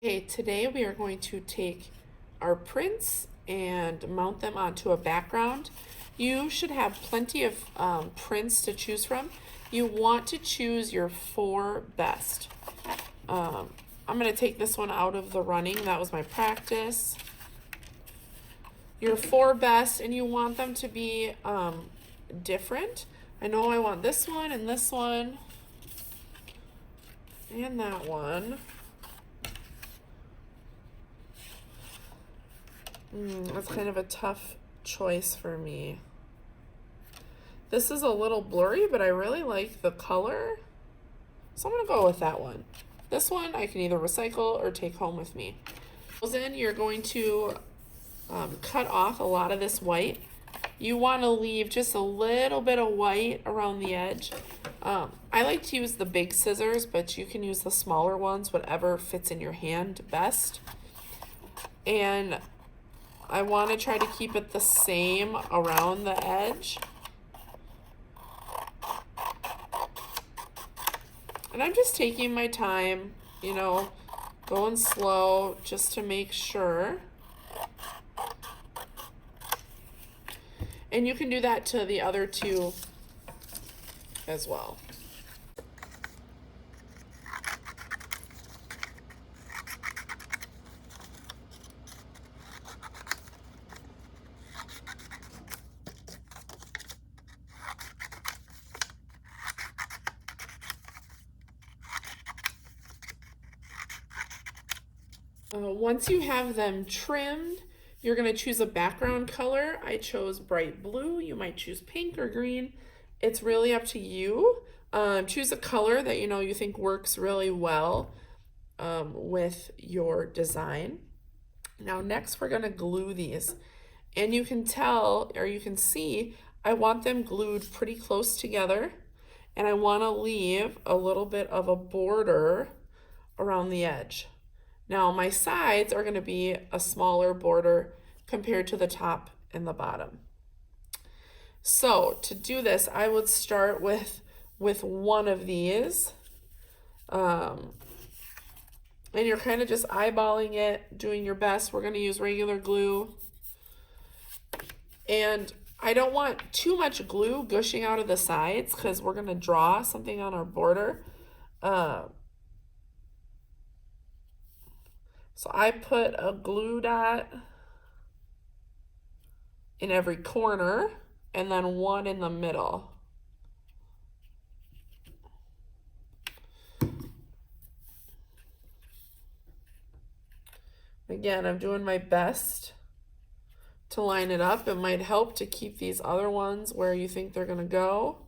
Okay, today we are going to take our prints and mount them onto a background. You should have plenty of prints to choose from. You want to choose your four best. I'm going to take this one out of the running. That was my practice. Your four best, and you want them to be different. I know I want this one and that one. That's kind of a tough choice for me. This is a little blurry, but I really like the color. So I'm gonna go with that one. This one I can either recycle or take home with me. Then you're going to cut off a lot of this white. You want to leave just a little bit of white around the edge. I like to use the big scissors, but you can use the smaller ones, whatever fits in your hand best. And I want to try to keep it the same around the edge. And I'm just taking my time, going slow just to make sure. And you can do that to the other two as well. Once you have them trimmed, you're going to choose a background color. I chose bright blue. You might choose pink or green. It's really up to you. Choose a color that you think works really well with your design. Now next we're going to glue these. And you can tell, or you can see, I want them glued pretty close together. And I want to leave a little bit of a border around the edge. Now my sides are going to be a smaller border compared to the top and the bottom. So to do this, I would start with one of these. And you're kind of just eyeballing it, doing your best. We're going to use regular glue. And I don't want too much glue gushing out of the sides because we're going to draw something on our border. So I put a glue dot in every corner and then one in the middle. Again, I'm doing my best to line it up. It might help to keep these other ones where you think they're going to go.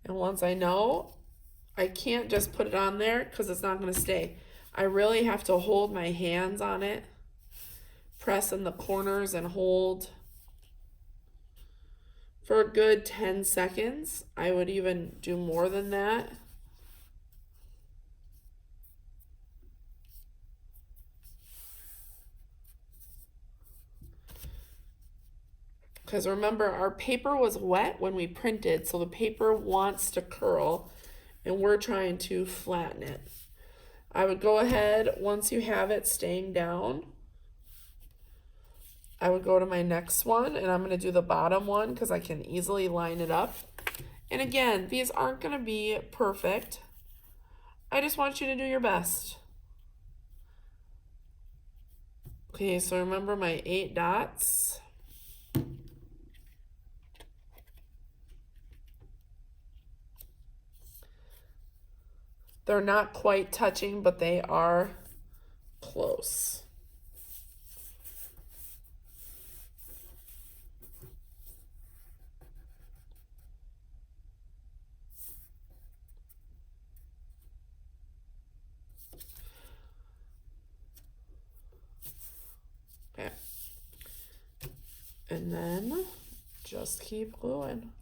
And once I know, I can't just put it on there because it's not going to stay. I really have to hold my hands on it, press in the corners and hold for a good 10 seconds. I would even do more than that. Because remember, our paper was wet when we printed, so the paper wants to curl, and we're trying to flatten it. I would go ahead, once you have it staying down, I would go to my next one, and I'm going to do the bottom one because I can easily line it up. And again, these aren't going to be perfect. I just want you to do your best. Okay, so remember my 8 dots. They're not quite touching, but they are close. Okay. And then just keep gluing.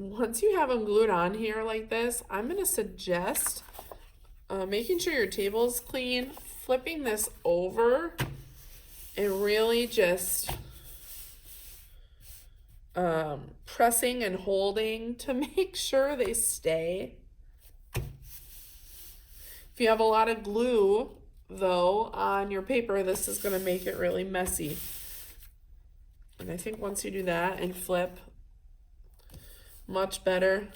once you have them glued on here like this, I'm going to suggest making sure your table's clean, flipping this over, and really just pressing and holding to make sure they stay. If you have a lot of glue, though, on your paper, this is going to make it really messy. And I think once you do that and flip, much better.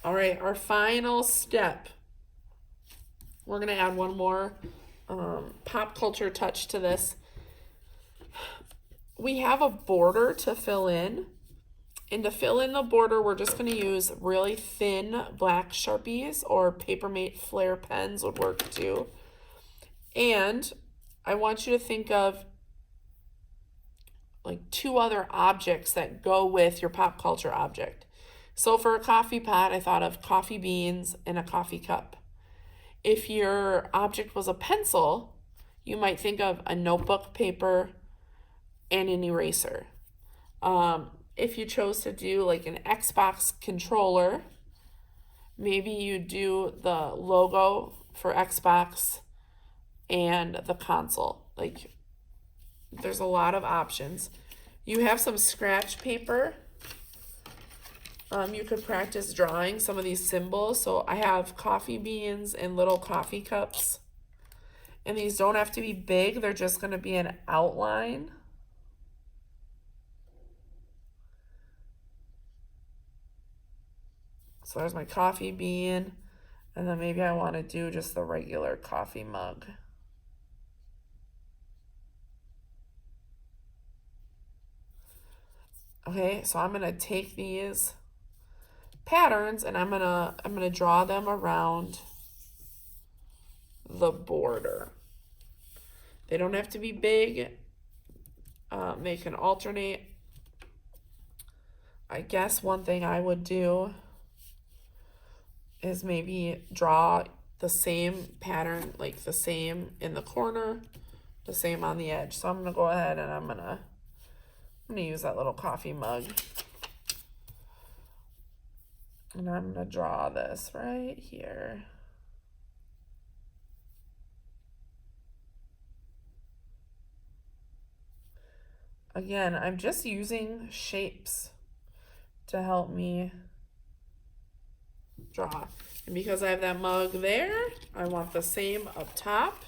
All right, our final step. We're going to add one more pop culture touch to this. We have a border to fill in. And to fill in the border, we're just going to use really thin black Sharpies, or Papermate Flair pens would work too. And I want you to think of like 2 other objects that go with your pop culture object. So for a coffee pot, I thought of coffee beans and a coffee cup. If your object was a pencil, you might think of a notebook, paper, and an eraser. If you chose to do like an Xbox controller, maybe you do the logo for Xbox and the console. Like, there's a lot of options. You have some scratch paper. You could practice drawing some of these symbols. So I have coffee beans and little coffee cups. And these don't have to be big. They're just going to be an outline. So there's my coffee bean. And then maybe I want to do just the regular coffee mug. Okay, so I'm going to take these patterns and I'm gonna draw them around the border. They don't have to be big. They can alternate. I guess one thing I would do is maybe draw the same pattern, like the same in the corner, the same on the edge. So I'm gonna go ahead and I'm gonna use that little coffee mug. And I'm going to draw this right here. Again, I'm just using shapes to help me draw. And because I have that mug there, I want the same up top.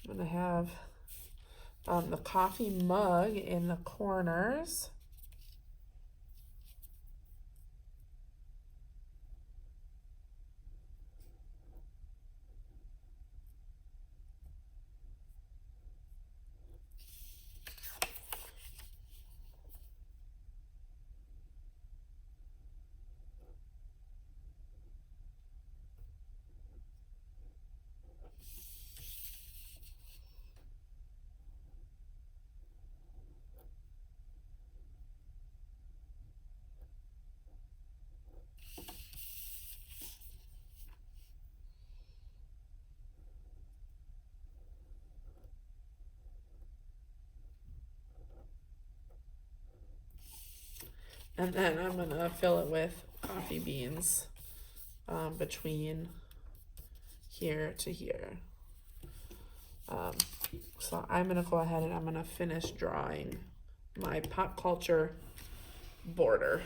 I'm going to have the coffee mug in the corners. And then I'm going to fill it with coffee beans between here to here. So I'm going to go ahead and I'm going to finish drawing my pop culture border.